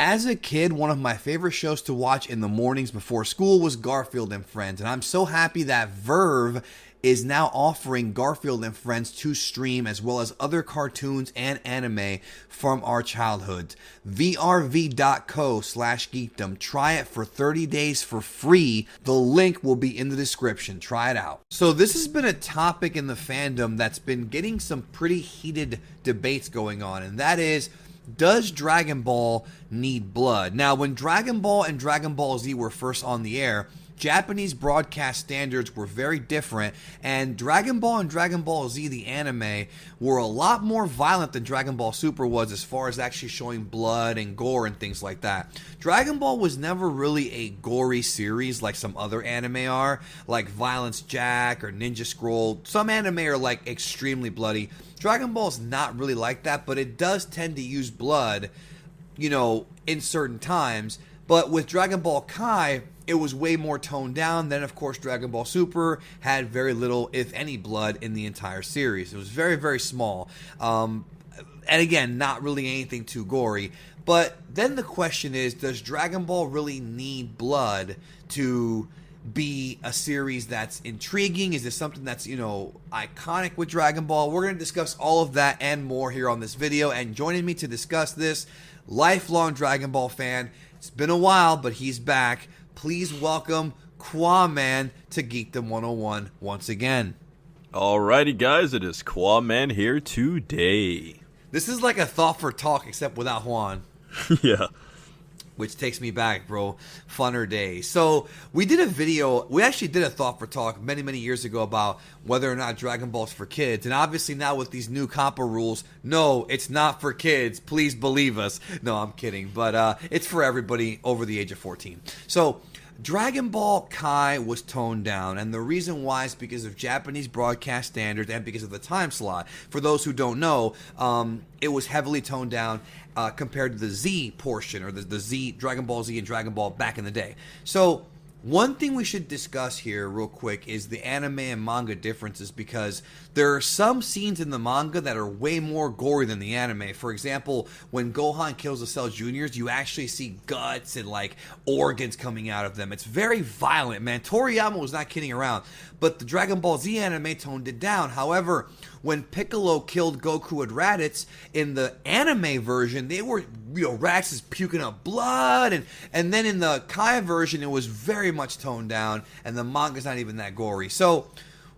As a kid, one of my favorite shows to watch in the mornings before school was Garfield and Friends, and I'm so happy that Verve is now offering Garfield and Friends to stream, as well as other cartoons and anime from our childhoods. vrv.co/geekdom. Try it for 30 days for free. The link will be in the description. Try it out. So this has been a topic in the fandom that's been getting some pretty heated debates going on, and that is, does Dragon Ball need blood? Now, when Dragon Ball and Dragon Ball Z were first on the air, Japanese broadcast standards were very different, and Dragon Ball and Dragon Ball Z, the anime, were a lot more violent than Dragon Ball Super was as far as actually showing blood and gore and things like that. Dragon Ball was never really a gory series like some other anime are, like Violence Jack or Ninja Scroll. Some anime are like extremely bloody. Dragon Ball is not really like that, but it does tend to use blood, in certain times. But with Dragon Ball Kai, it was way more toned down. Then, of course, Dragon Ball Super had very little, if any, blood in the entire series. It was very, very small. And again, not really anything too gory. But then the question is, does Dragon Ball really need blood to be a series that's intriguing? Is this something that's, iconic with Dragon Ball? We're going to discuss all of that and more here on this video. And joining me to discuss this, lifelong Dragon Ball fan. It's been a while, but he's back. Please welcome Quaman to Geekdom 101 once again. Alrighty, guys, it is Quaman here today. This is like a thought for talk, except without Juan. Yeah. Which takes me back, bro. Funner days. So we did a video. We actually did a thought for talk many, many years ago about whether or not Dragon Ball's for kids. And obviously now with these new COPPA rules, no, it's not for kids. Please believe us. No, I'm kidding. But it's for everybody over the age of 14. So Dragon Ball Kai was toned down, and the reason why is because of Japanese broadcast standards and because of the time slot. For those who don't know, it was heavily toned down compared to the Z portion, or the Z, Dragon Ball Z and Dragon Ball back in the day. So one thing we should discuss here real quick is the anime and manga differences, because there are some scenes in the manga that are way more gory than the anime. For example, when Gohan kills the Cell Juniors, you actually see guts and like organs coming out of them. It's very violent, man. Toriyama was not kidding around. But the Dragon Ball Z anime toned it down. However, when Piccolo killed Goku and Raditz in the anime version, they were, Raditz is puking up blood, and then in the Kai version, it was very much toned down, and the manga's not even that gory. So,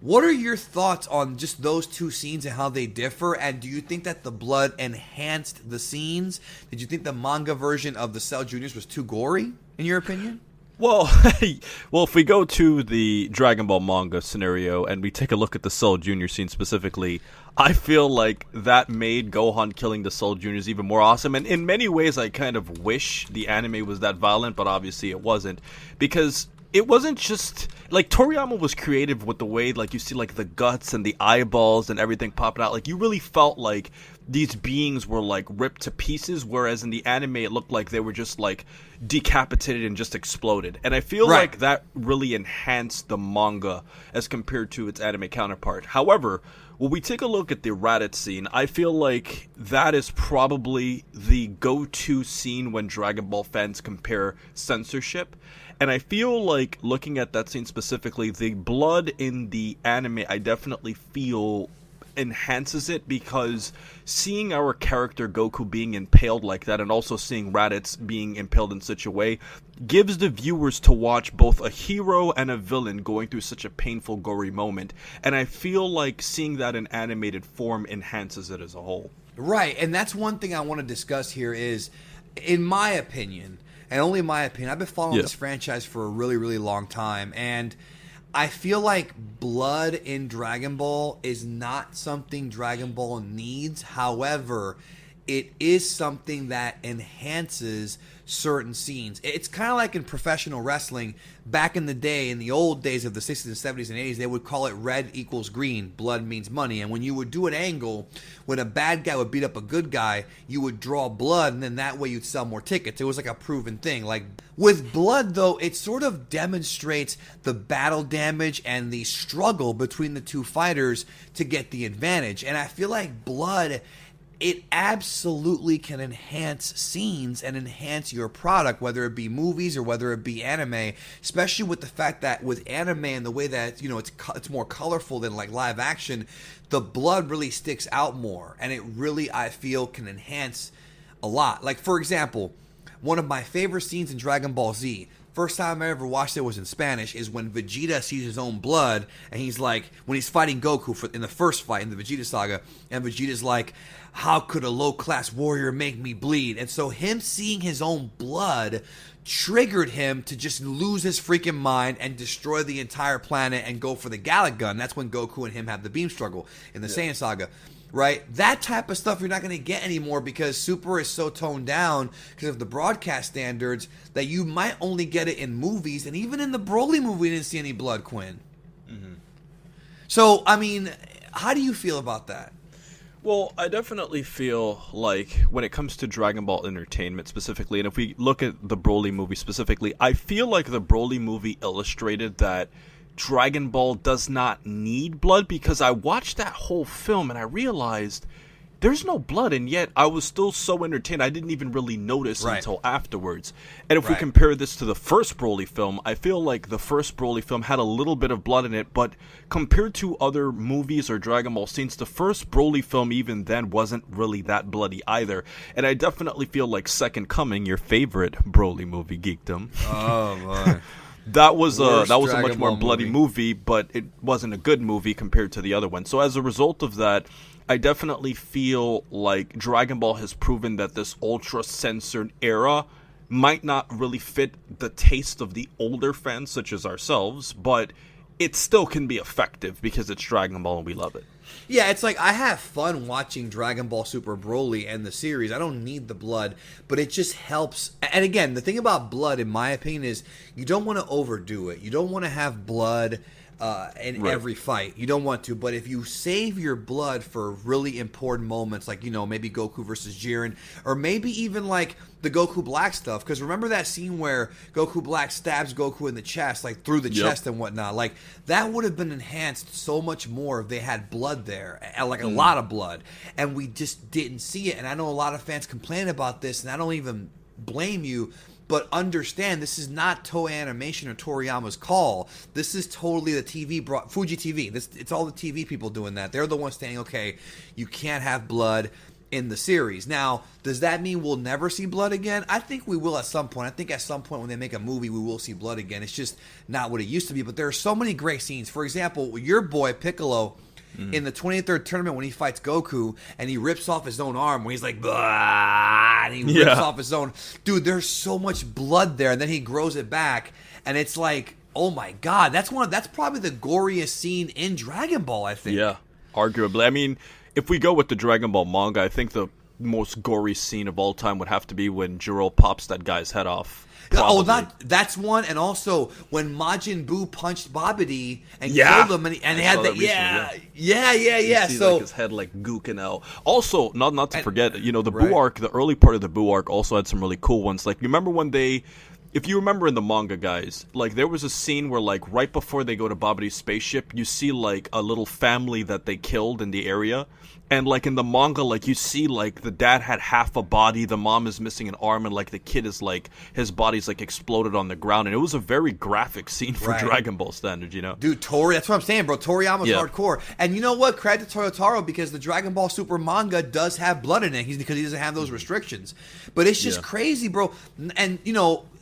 what are your thoughts on just those two scenes and how they differ? And do you think that the blood enhanced the scenes? Did you think the manga version of the Cell Juniors was too gory, in your opinion? Well, if we go to the Dragon Ball manga scenario and we take a look at the Cell Junior scene specifically, I feel like that made Gohan killing the Cell Juniors even more awesome. And in many ways, I kind of wish the anime was that violent, but obviously it wasn't. Because it wasn't just, like, Toriyama was creative with the way, like, you see, like, the guts and the eyeballs and everything popping out. Like, you really felt like these beings were, like, ripped to pieces, whereas in the anime it looked like they were just, like, decapitated and just exploded. And I feel like that really enhanced the manga as compared to its anime counterpart. However, when we take a look at the Raditz scene, I feel like that is probably the go-to scene when Dragon Ball fans compare censorship. And I feel like, looking at that scene specifically, the blood in the anime, I definitely feel enhances it, because seeing our character Goku being impaled like that, and also seeing Raditz being impaled in such a way, gives the viewers to watch both a hero and a villain going through such a painful, gory moment. And I feel like seeing that in animated form enhances it as a whole. Right, and that's one thing I want to discuss here is, in my opinion, and only in my opinion, I've been following this franchise for a really, really long time, and I feel like blood in Dragon Ball is not something Dragon Ball needs. However, it is something that enhances certain scenes. It's kind of like in professional wrestling. Back in the day, in the old days of the 60s and 70s and 80s, they would call it red equals green. Blood means money. And when you would do an angle, when a bad guy would beat up a good guy, you would draw blood, and then that way you'd sell more tickets. It was like a proven thing. Like with blood, though, it sort of demonstrates the battle damage and the struggle between the two fighters to get the advantage. And I feel like blood it absolutely can enhance scenes and enhance your product, whether it be movies or whether it be anime, especially with the fact that with anime and the way that, it's more colorful than like live action, the blood really sticks out more, and it really, I feel, can enhance a lot. Like, for example, one of my favorite scenes in Dragon Ball Z, first time I ever watched it was in Spanish, is when Vegeta sees his own blood, and he's like, when he's fighting Goku in the first fight in the Vegeta saga, and Vegeta's like, how could a low-class warrior make me bleed? And so him seeing his own blood triggered him to just lose his freaking mind and destroy the entire planet and go for the Gallic Gun. That's when Goku and him have the beam struggle in the Saiyan saga. Right? That type of stuff you're not going to get anymore because Super is so toned down because of the broadcast standards that you might only get it in movies. And even in the Broly movie, we didn't see any blood, Quinn. Mm-hmm. So, I mean, how do you feel about that? Well, I definitely feel like when it comes to Dragon Ball Entertainment specifically, and if we look at the Broly movie specifically, I feel like the Broly movie illustrated that Dragon Ball does not need blood, because I watched that whole film and I realized there's no blood, and yet I was still so entertained I didn't even really notice until afterwards. And if we compare this to the first Broly film, I feel like the first Broly film had a little bit of blood in it, but compared to other movies or Dragon Ball scenes, the first Broly film even then wasn't really that bloody either. And I definitely feel like Second Coming, your favorite Broly movie, Geekdom. Oh, boy. That was a much more bloody movie, but it wasn't a good movie compared to the other one. So as a result of that, I definitely feel like Dragon Ball has proven that this ultra-censored era might not really fit the taste of the older fans, such as ourselves, but it still can be effective because it's Dragon Ball and we love it. Yeah, it's like I have fun watching Dragon Ball Super Broly and the series. I don't need the blood, but it just helps. And again, the thing about blood, in my opinion, is you don't want to overdo it. You don't want to have blood in every fight. You don't want to. But if you save your blood for really important moments, like, maybe Goku versus Jiren, or maybe even like the Goku Black stuff. Because remember that scene where Goku Black stabs Goku in the chest, like through the chest and whatnot? Like, that would have been enhanced so much more if they had blood there, like a lot of blood. And we just didn't see it. And I know a lot of fans complain about this, and I don't even blame you. But understand, this is not Toei Animation or Toriyama's call. This is totally the TV Fuji TV. It's all the TV people doing that. They're the ones saying, okay, you can't have blood in the series. Now, does that mean we'll never see blood again? I think we will at some point. I think at some point when they make a movie, we will see blood again. It's just not what it used to be. But there are so many great scenes. For example, your boy Piccolo, in the 23rd tournament when he fights Goku and he rips off his own arm, when he's like, bah, and he rips off his own. Dude, there's so much blood there, and then he grows it back, and it's like, oh my god, that's probably the goriest scene in Dragon Ball, I think. Yeah, arguably. I mean, if we go with the Dragon Ball manga, I think the most gory scene of all time would have to be when Jiro pops that guy's head off. Probably. Oh, that's one, and also when Majin Buu punched Babidi and killed him, and they had that. You see, so like his head like gooking out. Also, not to forget, the Buu arc, the early part of the Buu arc also had some really cool ones. Like, remember when if you remember in the manga, guys, like there was a scene where like right before they go to Babidi's spaceship, you see like a little family that they killed in the area. And, like, in the manga, like, you see, like, the dad had half a body, the mom is missing an arm, and, like, the kid is, like, his body's, like, exploded on the ground. And it was a very graphic scene for Dragon Ball standards, Dude, that's what I'm saying, bro. Toriyama's hardcore. And you know what? Credit to Toyotaro, because the Dragon Ball Super manga does have blood in it, because he doesn't have those restrictions. But it's just crazy, bro. And,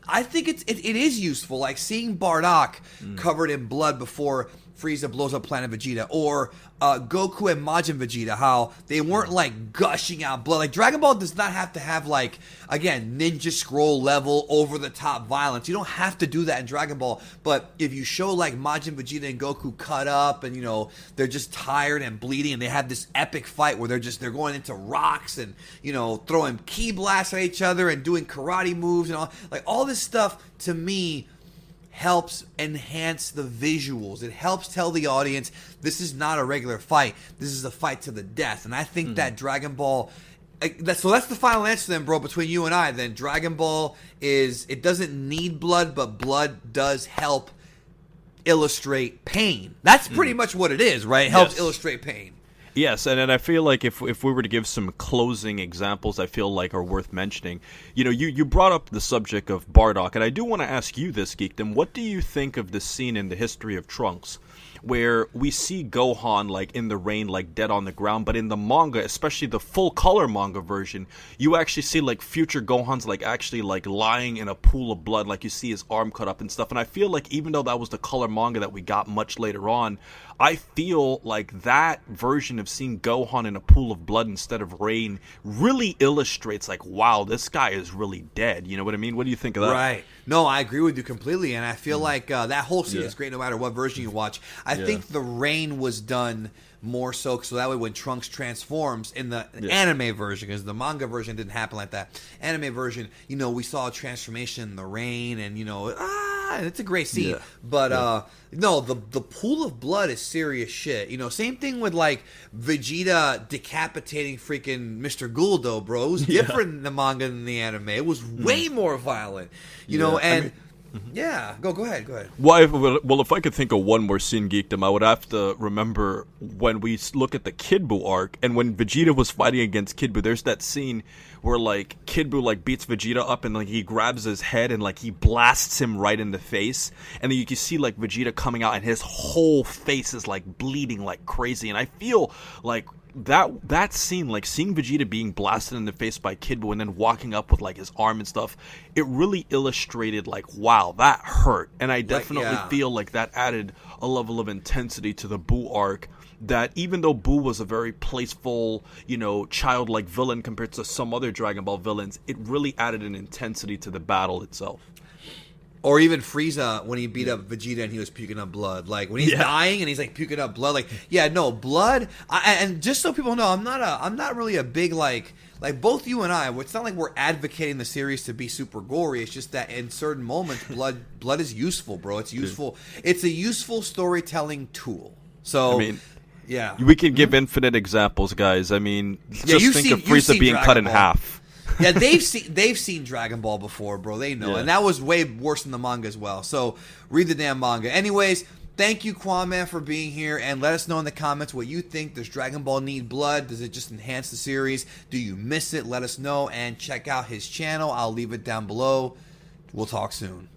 I think it is useful, like, seeing Bardock covered in blood before Frieza blows up Planet Vegeta, or Goku and Majin Vegeta, how they weren't like gushing out blood. Like, Dragon Ball does not have to have, like, again, Ninja Scroll level over the top violence. You don't have to do that in Dragon Ball. But if you show like Majin Vegeta and Goku cut up, and they're just tired and bleeding, and they have this epic fight where they're going into rocks and throwing ki blasts at each other and doing karate moves and all this stuff, to me, helps enhance the visuals. It helps tell the audience this is not a regular fight. This is a fight to the death. And I think that Dragon Ball... So that's the final answer then, bro, between you and I. Then Dragon Ball it doesn't need blood, but blood does help illustrate pain. That's pretty much what it is, right? It helps illustrate pain. Yes, and I feel like if we were to give some closing examples, I feel like are worth mentioning. You brought up the subject of Bardock, and I do want to ask you this, Geekdom. What do you think of the scene in the history of Trunks, where we see Gohan like in the rain, like dead on the ground, but in the manga, especially the full color manga version, you actually see like future Gohan's like actually like lying in a pool of blood, like you see his arm cut up and stuff. And I feel like even though that was the color manga that we got much later on, I feel like that version of seeing Gohan in a pool of blood instead of rain really illustrates like, wow, this guy is really dead. You know what I mean? What do you think of that? Right. No, I agree with you completely, and I feel like that whole scene is great no matter what version you watch. I think the rain was done more so that way when Trunks transforms in the anime version, because the manga version didn't happen like that. Anime version, we saw a transformation in the rain, and it's a great scene. But no, the pool of blood is serious shit. Same thing with like Vegeta decapitating freaking Mr. Guldo, bro. It was different in the manga than the anime. It was way more violent. Go ahead. Well, if I could think of one more scene, Geekdom, I would have to remember when we look at the Kid Buu arc, and when Vegeta was fighting against Kid Buu, there's that scene where like Kid Buu like beats Vegeta up, and like he grabs his head and like he blasts him right in the face, and then you can see like Vegeta coming out, and his whole face is like bleeding like crazy. And I feel like that scene, like seeing Vegeta being blasted in the face by Kid Buu and then walking up with like his arm and stuff, it really illustrated like, wow, that hurt. And I definitely feel like that added a level of intensity to the Buu arc, that even though Buu was a very playful, childlike villain compared to some other Dragon Ball villains, it really added an intensity to the battle itself. Or even Frieza when he beat up Vegeta and he was puking up blood. Like when he's dying and he's like puking up blood. Like, blood. And just so people know, I'm not really a big like both you and I. It's not like we're advocating the series to be super gory. It's just that in certain moments, blood is useful, bro. It's useful. It's a useful storytelling tool. So. We can give infinite examples, guys. I mean, just think of Frieza being cut in half. Yeah, they've seen Dragon Ball before, bro. They know, and that was way worse than the manga as well. So read the damn manga. Anyways, thank you, Kwame, for being here, and let us know in the comments what you think. Does Dragon Ball need blood? Does it just enhance the series? Do you miss it? Let us know, and check out his channel. I'll leave it down below. We'll talk soon.